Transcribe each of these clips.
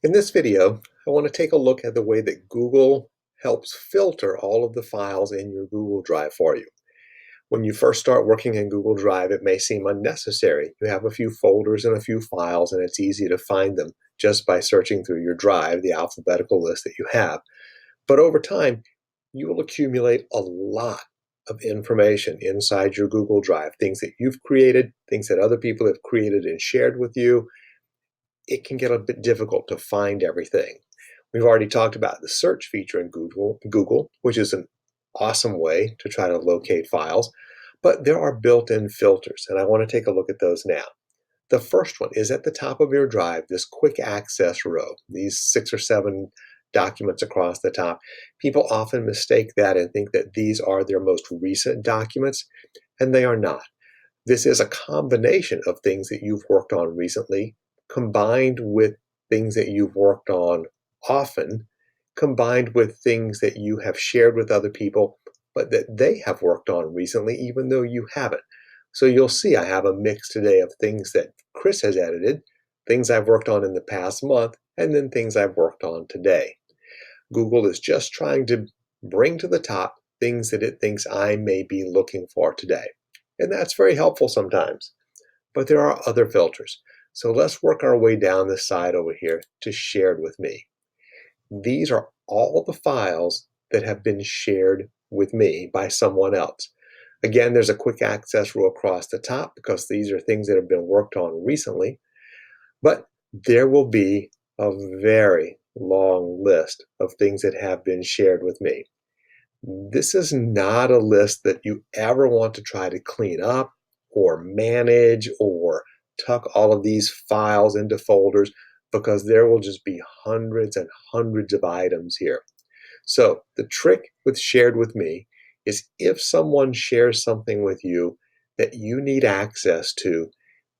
In this video, I want to take a look at the way that Google helps filter all of the files in your Google Drive for you. When you first start working in Google Drive, it may seem unnecessary. You have a few folders and a few files, and it's easy to find them just by searching through your drive, the alphabetical list that you have. But over time, you will accumulate a lot of information inside your Google Drive, things that you've created, things that other people have created and shared with you. It can get a bit difficult to find everything. We've already talked about the search feature in Google, which is an awesome way to try to locate files, but there are built-in filters, and I want to take a look at those now. The first one is at the top of your drive, this quick access row, these 6 or 7 documents across the top. People often mistake that and think that these are their most recent documents, and they are not. This is a combination of things that you've worked on recently, combined with things that you've worked on often, combined with things that you have shared with other people, but that they have worked on recently, even though you haven't. So you'll see I have a mix today of things that Chris has edited, things I've worked on in the past month, and then things I've worked on today. Google is just trying to bring to the top things that it thinks I may be looking for today. And that's very helpful sometimes. But there are other filters. So let's work our way down the side over here to shared with me. These are all the files that have been shared with me by someone else. Again, there's a quick access row across the top because these are things that have been worked on recently. But there will be a very long list of things that have been shared with me. This is not a list that you ever want to try to clean up or manage or tuck all of these files into folders because there will just be hundreds and hundreds of items here. So the trick with shared with me is if someone shares something with you that you need access to,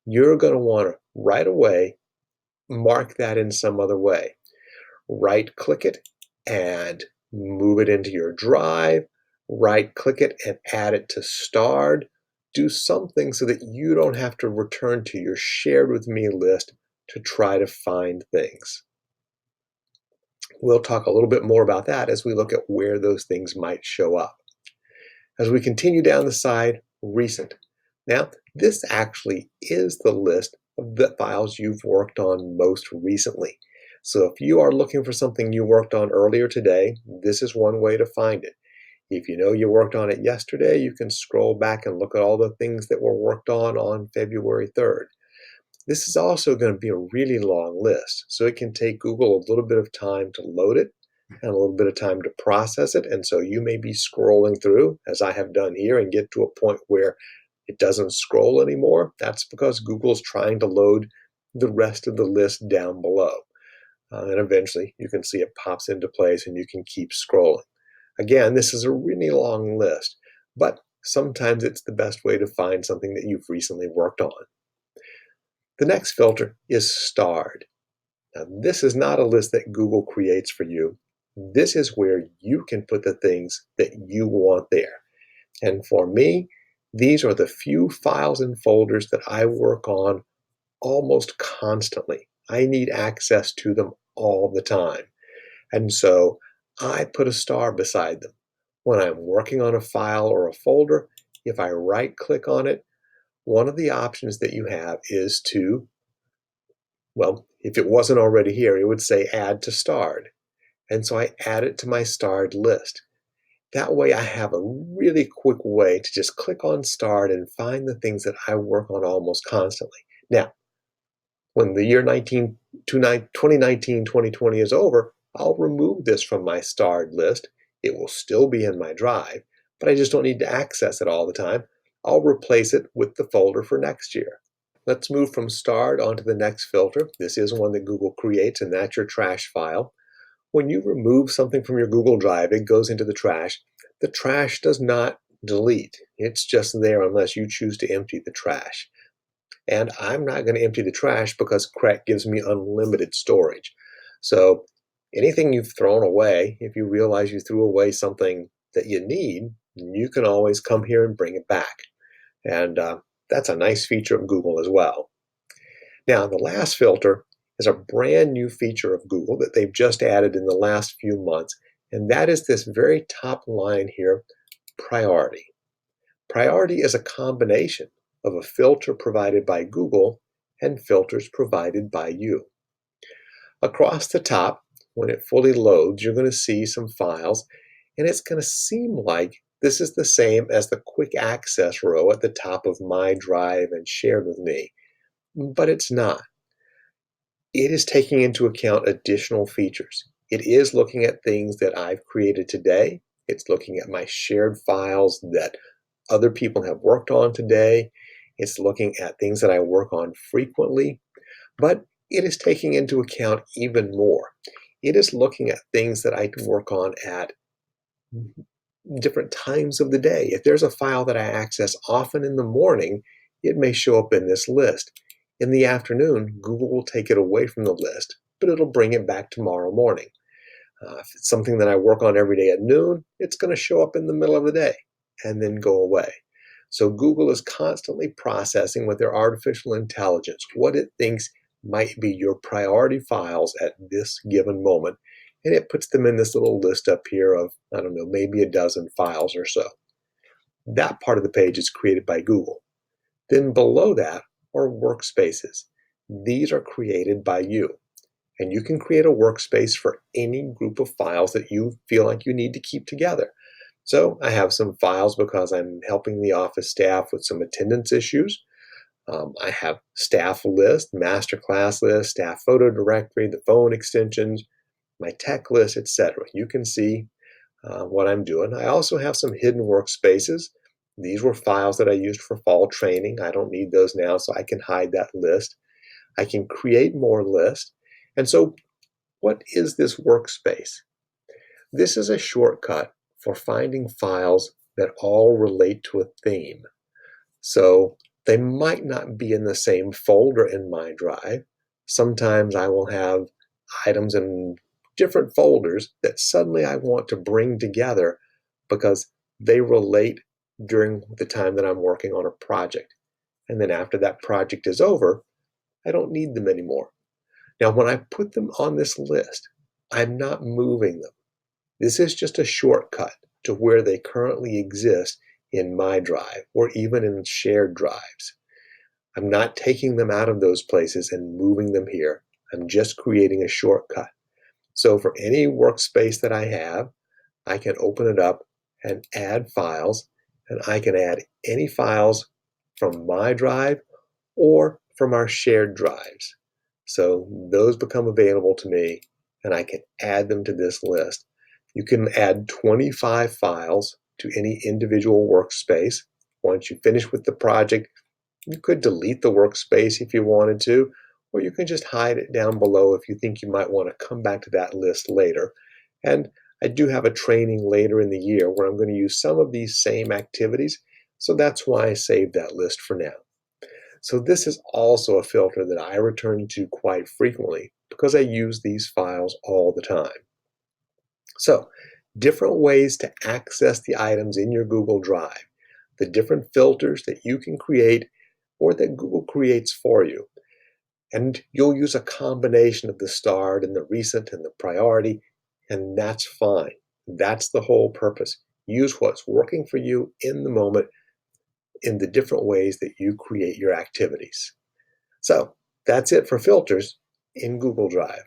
you're going to want to right away mark that in some other way. Right-click it and move it into your drive, right-click it and add it to starred. Do something so that you don't have to return to your shared with me list to try to find things. We'll talk a little bit more about that as we look at where those things might show up. As we continue down the side, recent. Now, this actually is the list of the files you've worked on most recently. So if you are looking for something you worked on earlier today, this is one way to find it. If you know you worked on it yesterday, you can scroll back and look at all the things that were worked on February 3rd. This is also going to be a really long list, so it can take Google a little bit of time to load it and a little bit of time to process it. And so you may be scrolling through, as I have done here, and get to a point where it doesn't scroll anymore. That's because Google's trying to load the rest of the list down below. And eventually you can see it pops into place and you can keep scrolling. Again, this is a really long list, but sometimes it's the best way to find something that you've recently worked on. The next filter is starred. Now, this is not a list that Google creates for you. This is where you can put the things that you want there. And for me, these are the few files and folders that I work on almost constantly. I need access to them all the time. And so I put a star beside them. When I'm working on a file or a folder, if I right-click on it, one of the options that you have is to, well, if it wasn't already here, it would say add to starred. And so I add it to my starred list. That way I have a really quick way to just click on starred and find the things that I work on almost constantly. Now, when the year 2019, 2020 is over, I'll remove this from my starred list. It will still be in my drive, but I just don't need to access it all the time. I'll replace it with the folder for next year. Let's move from starred onto the next filter. This is one that Google creates, and that's your trash file. When you remove something from your Google Drive, it goes into the trash. The trash does not delete. It's just there unless you choose to empty the trash. And I'm not going to empty the trash because Crack gives me unlimited storage. So anything you've thrown away, if you realize you threw away something that you need, you can always come here and bring it back. And that's a nice feature of Google as well. Now, the last filter is a brand new feature of Google that they've just added in the last few months, and that is this very top line here, priority. Priority is a combination of a filter provided by Google and filters provided by you. Across the top, when it fully loads, you're going to see some files, and it's going to seem like this is the same as the quick access row at the top of My Drive and Shared with Me, but it's not. It is taking into account additional features. It is looking at things that I've created today. It's looking at my shared files that other people have worked on today. It's looking at things that I work on frequently, but it is taking into account even more. It is looking at things that I can work on at different times of the day. If there's a file that I access often in the morning, it may show up in this list. In the afternoon, Google will take it away from the list, but it'll bring it back tomorrow morning. If it's something that I work on every day at noon, it's going to show up in the middle of the day and then go away. So Google is constantly processing with their artificial intelligence what it thinks might be your priority files at this given moment, and it puts them in this little list up here of, I don't know, maybe a dozen files or so. That part of the page is created by Google. Then below that are workspaces. These are created by you. And you can create a workspace for any group of files that you feel like you need to keep together. So I have some files because I'm helping the office staff with some attendance issues. I have staff list, master class list, staff photo directory, the phone extensions, my tech list, etc. You can see what I'm doing. I also have some hidden workspaces. These were files that I used for fall training. I don't need those now, so I can hide that list. I can create more lists. And so what is this workspace? This is a shortcut for finding files that all relate to a theme. So they might not be in the same folder in my drive. Sometimes I will have items in different folders that suddenly I want to bring together because they relate during the time that I'm working on a project. And then after that project is over, I don't need them anymore. Now, when I put them on this list, I'm not moving them. This is just a shortcut to where they currently exist in my drive or even in shared drives. I'm not taking them out of those places and moving them here. I'm just creating a shortcut. So for any workspace that I have, I can open it up and add files, and I can add any files from my drive or from our shared drives. So those become available to me, and I can add them to this list. You can add 25 files to any individual workspace. Once you finish with the project, you could delete the workspace if you wanted to, or you can just hide it down below if you think you might want to come back to that list later. And I do have a training later in the year where I'm going to use some of these same activities, so that's why I saved that list for now. So this is also a filter that I return to quite frequently because I use these files all the time. So different ways to access the items in your Google Drive, the different filters that you can create or that Google creates for you. And you'll use a combination of the starred and the recent and the priority, and that's fine. That's the whole purpose. Use what's working for you in the moment in the different ways that you create your activities. So that's it for filters in Google Drive.